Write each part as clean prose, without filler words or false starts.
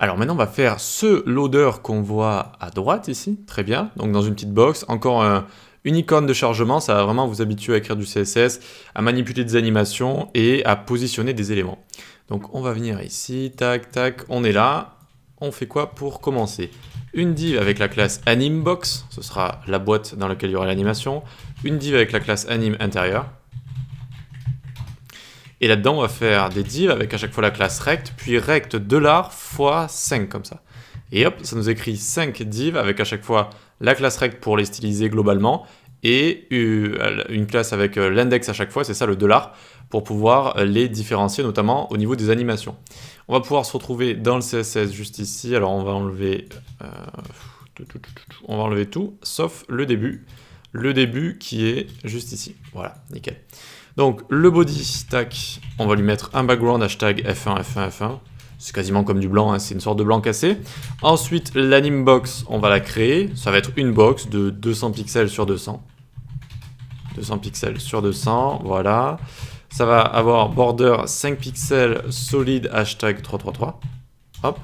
Alors maintenant, on va faire ce loader qu'on voit à droite ici, très bien. Donc dans une petite box, encore une icône de chargement, ça va vraiment vous habituer à écrire du CSS, à manipuler des animations et à positionner des éléments. Donc on va venir ici, tac, tac, on est là. On fait quoi pour commencer? Une div avec la classe AnimeBox, ce sera la boîte dans laquelle il y aura l'animation. Une div avec la classe AnimeIntérieur. Et là-dedans, on va faire des divs avec à chaque fois la classe rect, puis rect $x 5 comme ça. Et hop, ça nous écrit 5 divs avec à chaque fois la classe rect pour les styliser globalement, et une classe avec l'index à chaque fois, c'est ça le $, pour pouvoir les différencier, notamment au niveau des animations. On va pouvoir se retrouver dans le CSS juste ici. Alors on va enlever tout, sauf le début qui est juste ici. Voilà, nickel. Donc le body, tac, on va lui mettre un background hashtag F1, F1, F1. C'est quasiment comme du blanc, hein, c'est une sorte de blanc cassé. Ensuite, l'anime box, on va la créer. Ça va être une box de 200 pixels sur 200. 200 pixels sur 200, voilà. Ça va avoir border 5 pixels solide hashtag 333. Hop.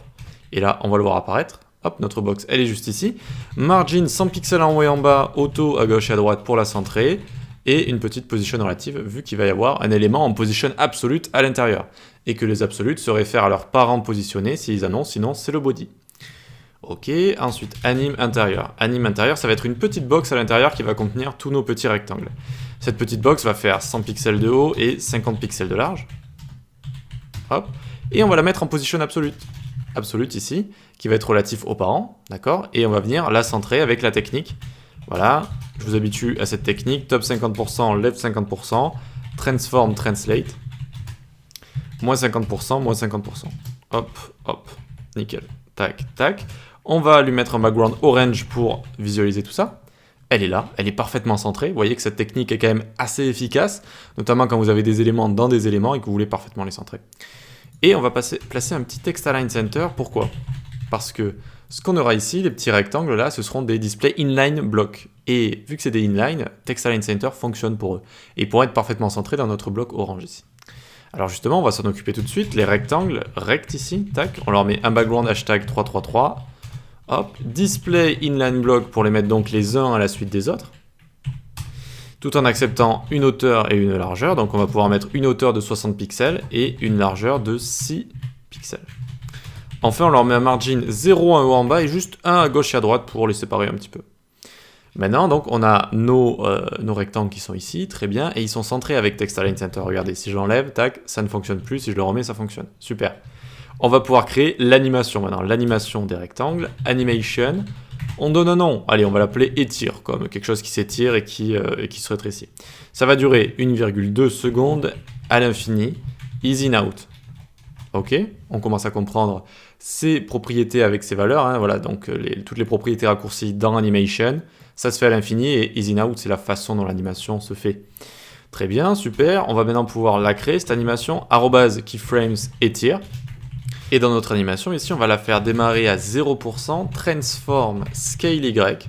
Et là, on va le voir apparaître. Hop, notre box, elle est juste ici. Margin 100 pixels en haut et en bas, auto à gauche et à droite pour la centrer. Et une petite position relative, vu qu'il va y avoir un élément en position absolute à l'intérieur. Et que les absolutes se réfèrent à leurs parents positionnés s'ils annoncent, sinon c'est le body. Ok, ensuite, anime intérieur. Anime intérieur, ça va être une petite box à l'intérieur qui va contenir tous nos petits rectangles. Cette petite box va faire 100 pixels de haut et 50 pixels de large. Hop. Et on va la mettre en position absolute. Absolute ici, qui va être relatif aux parents, d'accord? Et on va venir la centrer avec la technique. Voilà, je vous habitue à cette technique. Top 50%, left 50%, transform, translate. Moins 50%, moins 50%. Hop, hop, nickel. Tac, tac. On va lui mettre un background orange pour visualiser tout ça. Elle est là, elle est parfaitement centrée. Vous voyez que cette technique est quand même assez efficace, notamment quand vous avez des éléments dans des éléments et que vous voulez parfaitement les centrer. Et on va placer un petit text align center. Pourquoi? Parce que ce qu'on aura ici, les petits rectangles là, ce seront des displays inline blocs. Et vu que c'est des inline, text align center fonctionne pour eux. Et ils pourront être parfaitement centrés dans notre bloc orange ici. Alors justement, on va s'en occuper tout de suite. Les rectangles, rect ici, tac, on leur met un background hashtag 333. Hop, display inline block pour les mettre donc les uns à la suite des autres. Tout en acceptant une hauteur et une largeur. Donc on va pouvoir mettre une hauteur de 60 pixels et une largeur de 6 pixels. Enfin, on leur met un margin 0 en haut en bas et juste 1 à gauche et à droite pour les séparer un petit peu. Maintenant, donc, on a nos rectangles qui sont ici, très bien, et ils sont centrés avec Text Align Center. Regardez, si je l'enlève, tac, ça ne fonctionne plus, si je le remets, ça fonctionne. Super. On va pouvoir créer l'animation maintenant, l'animation des rectangles, animation. On donne un nom, allez, on va l'appeler étire, comme quelque chose qui s'étire et qui se rétrécit. Ça va durer 1,2 secondes à l'infini, easy in out. Ok, on commence à comprendre ces propriétés avec ces valeurs, hein, voilà, donc toutes les propriétés raccourcies dans animation, ça se fait à l'infini et easy in out, c'est la façon dont l'animation se fait. Très bien, super, on va maintenant pouvoir la créer, cette animation, @keyframes étire. Et dans notre animation, ici, on va la faire démarrer à 0%, transform scale Y,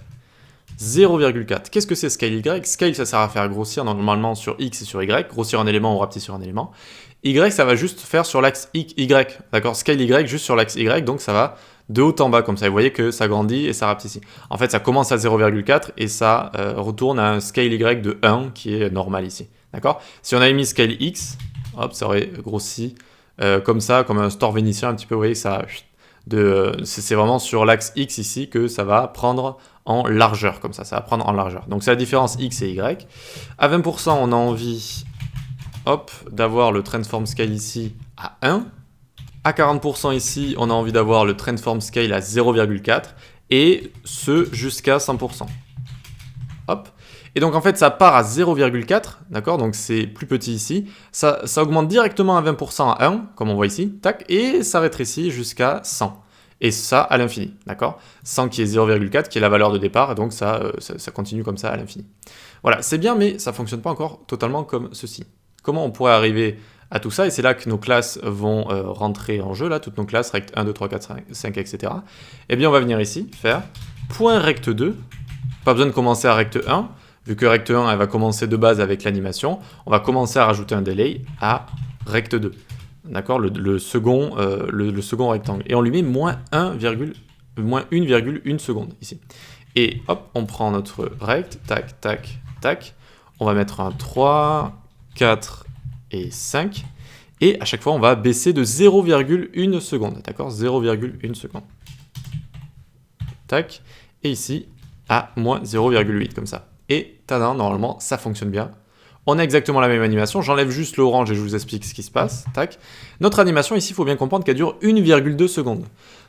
0,4. Qu'est-ce que c'est scale Y? Scale, ça sert à faire grossir normalement sur X et sur Y, grossir un élément ou rapetisser sur un élément. Y, ça va juste faire sur l'axe Y, d'accord? Scale Y juste sur l'axe Y, donc ça va de haut en bas comme ça. Vous voyez que ça grandit et ça rapetissit. En fait, ça commence à 0,4 et ça retourne à un scale Y de 1 qui est normal ici, d'accord? Si on avait mis scale X, hop, ça aurait grossi comme ça, comme un store vénitien un petit peu, vous voyez, ça... c'est vraiment sur l'axe X ici que ça va prendre en largeur, comme ça va prendre en largeur. Donc c'est la différence X et Y. À 20%, on a envie, hop, d'avoir le transform scale ici à 1. À 40% ici, on a envie d'avoir le transform scale à 0,4 et ce jusqu'à 100%. Hop. Et donc en fait ça part à 0,4, d'accord, donc c'est plus petit ici, ça augmente directement à 20% à 1, comme on voit ici, tac, et ça rétrécit jusqu'à 100. Et ça à l'infini, d'accord, 100 qui est 0,4, qui est la valeur de départ, et donc ça continue comme ça à l'infini. Voilà, c'est bien, mais ça ne fonctionne pas encore totalement comme ceci. Comment on pourrait arriver à tout ça? Et c'est là que nos classes vont rentrer en jeu, là, toutes nos classes, rect 1, 2, 3, 4, 5, etc. Eh bien on va venir ici, faire .rect2, pas besoin de commencer à rect 1, vu que rect 1 elle va commencer de base avec l'animation, on va commencer à rajouter un delay à rect 2. d'accord, le second rectangle. Et on lui met moins 1,1 seconde ici. Et hop, on prend notre rect, tac, tac, tac. On va mettre un 3, 4 et 5. Et à chaque fois, on va baisser de 0,1 seconde, d'accord, 0,1 seconde. Tac. Et ici, à moins 0,8, comme ça. Et tada, normalement, ça fonctionne bien. On a exactement la même animation, j'enlève juste l'orange et je vous explique ce qui se passe. Tac. Notre animation ici, il faut bien comprendre qu'elle dure 1,2 secondes.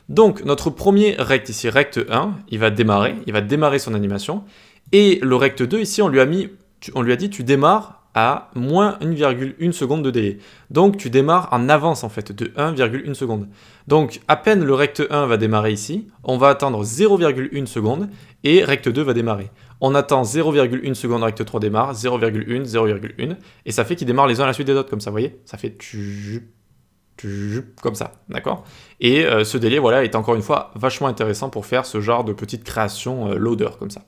Donc notre premier rect ici, rect 1, il va démarrer son animation. Et le rect 2 ici, on lui a dit tu démarres à moins 1,1 seconde de délai. Donc tu démarres en avance en fait de 1,1 seconde. Donc à peine le rect 1 va démarrer ici, on va attendre 0,1 seconde et rect 2 va démarrer. On attend 0,1 seconde, rect 3 démarre, 0,1, 0,1, et ça fait qu'il démarre les uns à la suite des autres, comme ça, vous voyez? Ça fait comme ça, d'accord? Et ce délai, voilà, est encore une fois vachement intéressant pour faire ce genre de petite création loader, comme ça.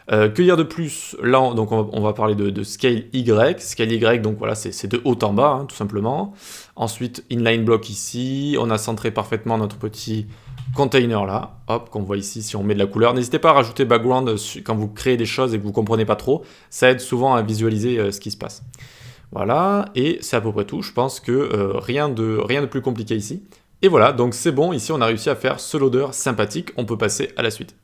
Que dire de plus? Là, donc on va parler de scale Y. Scale Y, donc voilà, c'est de haut en bas, hein, tout simplement. Ensuite, inline block ici. On a centré parfaitement notre petit container là, hop, qu'on voit ici si on met de la couleur. N'hésitez pas à rajouter background quand vous créez des choses et que vous ne comprenez pas trop. Ça aide souvent à visualiser ce qui se passe. Voilà, et c'est à peu près tout. Je pense que rien de plus compliqué ici. Et voilà, donc c'est bon. Ici, on a réussi à faire ce loader sympathique. On peut passer à la suite.